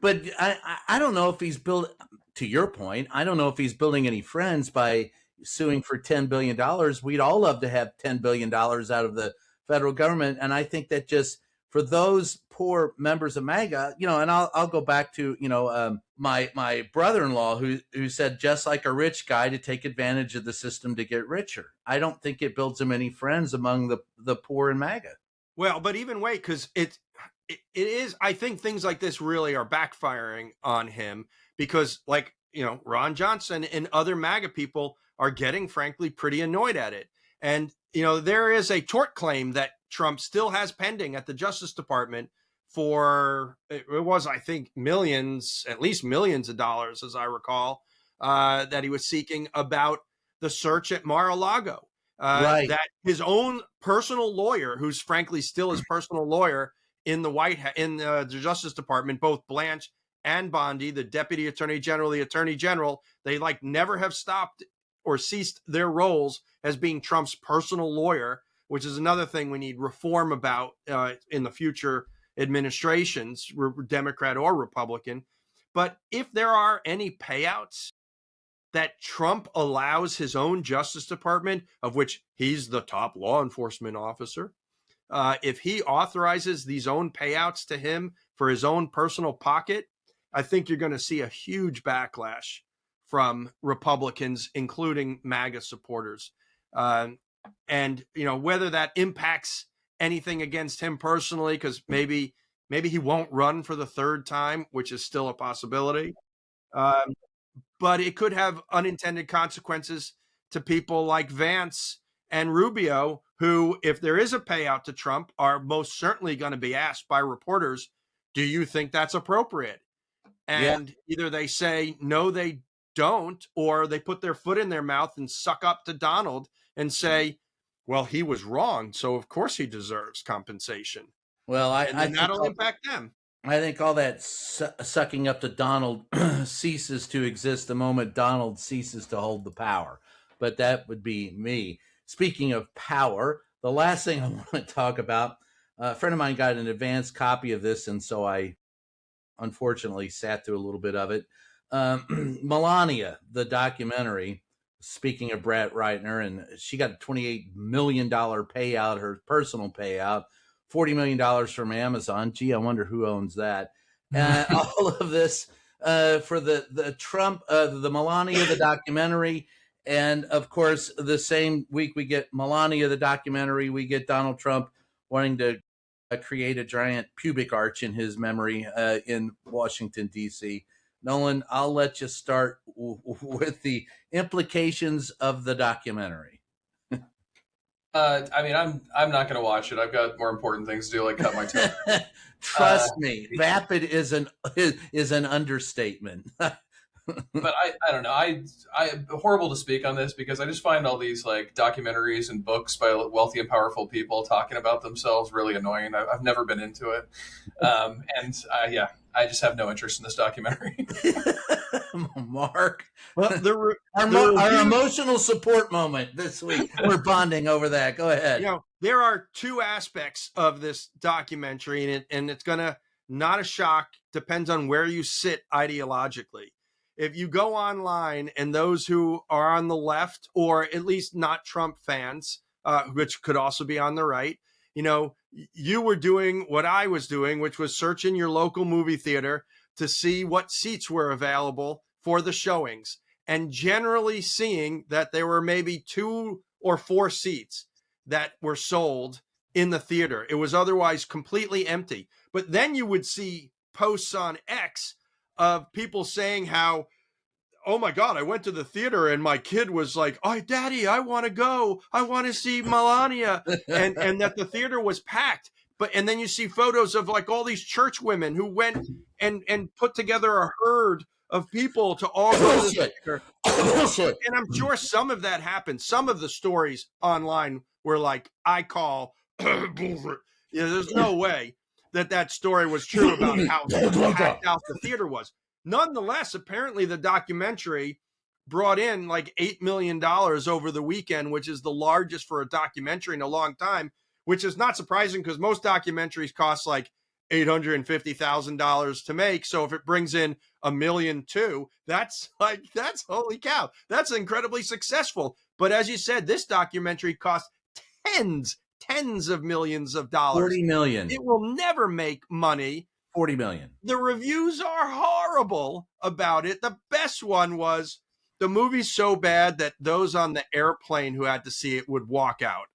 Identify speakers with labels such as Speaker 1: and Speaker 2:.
Speaker 1: but I don't know if he's built. To your point, I don't know if he's building any friends by suing for $10 billion. We'd all love to have $10 billion out of the federal government, and I think that just for those poor members of MAGA, and I'll go back to my brother-in-law who said just like a rich guy to take advantage of the system to get richer. I don't think it builds him any friends among the poor in MAGA.
Speaker 2: Well, but even wait, because it is. I think things like this really are backfiring on him because, like, Ron Johnson and other MAGA people are getting, frankly, pretty annoyed at it. And, there is a tort claim that Trump still has pending at the Justice Department for, it was, I think, at least millions of dollars, as I recall, that he was seeking about the search at Mar-a-Lago.
Speaker 1: Right.
Speaker 2: That his own personal lawyer, who's frankly still his personal lawyer in the Justice Department, both Blanche and Bondi, the Deputy Attorney General, the Attorney General, they never have stopped or ceased their roles as being Trump's personal lawyer, which is another thing we need reform about in the future administrations, Democrat or Republican. But if there are any payouts that Trump allows his own Justice Department, of which he's the top law enforcement officer, if he authorizes these own payouts to him for his own personal pocket, I think you're going to see a huge backlash from Republicans, including MAGA supporters. And, whether that impacts anything against him personally, because maybe he won't run for the third time, which is still a possibility. But it could have unintended consequences to people like Vance and Rubio, who, if there is a payout to Trump, are most certainly going to be asked by reporters, do you think that's appropriate? And either they say, no, they don't, or they put their foot in their mouth and suck up to Donald and say, well, he was wrong, so of course he deserves compensation.
Speaker 1: Well,
Speaker 2: and that'll impact them.
Speaker 1: I think all that sucking up to Donald ceases to exist the moment Donald ceases to hold the power. But that would be me. Speaking of power, the last thing I want to talk about, a friend of mine got an advanced copy of this, and so I unfortunately sat through a little bit of it. Melania, the documentary, speaking of Brett Reitner, and she got a $28 million payout, her personal payout, $40 million from Amazon. Gee, I wonder who owns that. All of this for the Trump, the Melania, the documentary. And of course, the same week we get Melania, the documentary, we get Donald Trump wanting to create a giant pubic arch in his memory in Washington, D.C. Nolan, I'll let you start with the implications of the documentary.
Speaker 3: I mean, I'm not going to watch it. I've got more important things to do, like cut my toe.
Speaker 1: Trust me, vapid is an understatement.
Speaker 3: But I don't know. I horrible to speak on this because I just find all these like documentaries and books by wealthy and powerful people talking about themselves really annoying. I've never been into it, I just have no interest in this documentary.
Speaker 1: Mark,
Speaker 2: well,
Speaker 1: our emotional support moment this week. We're bonding over that. Go ahead.
Speaker 2: There are two aspects of this documentary, and it's gonna, not a shock, depends on where you sit ideologically. If you go online, and those who are on the left, or at least not Trump fans, which could also be on the right, you were doing what I was doing, which was searching your local movie theater to see what seats were available for the showings, and generally seeing that there were maybe 2 or 4 seats that were sold in the theater. It was otherwise completely empty. But then you would see posts on X of people saying how, oh my God, I went to the theater and my kid was like, oh, Daddy, I want to go. I want to see Melania. and that the theater was packed. And then you see photos of like all these church women who went and put together a herd of people to all go to the theater. And I'm sure some of that happened. Some of the stories online were like, I call bullshit. There's no way that story was true about how packed out the theater was. Nonetheless, apparently the documentary brought in like $8 million over the weekend, which is the largest for a documentary in a long time, which is not surprising because most documentaries cost like $850,000 to make. So if it brings in $1 million too, that's holy cow. That's incredibly successful. But as you said, this documentary cost tens of millions of dollars.
Speaker 1: 40 million.
Speaker 2: It will never make money.
Speaker 1: 40 million.
Speaker 2: The reviews are horrible about it. The best one was, the movie's so bad that those on the airplane who had to see it would walk out.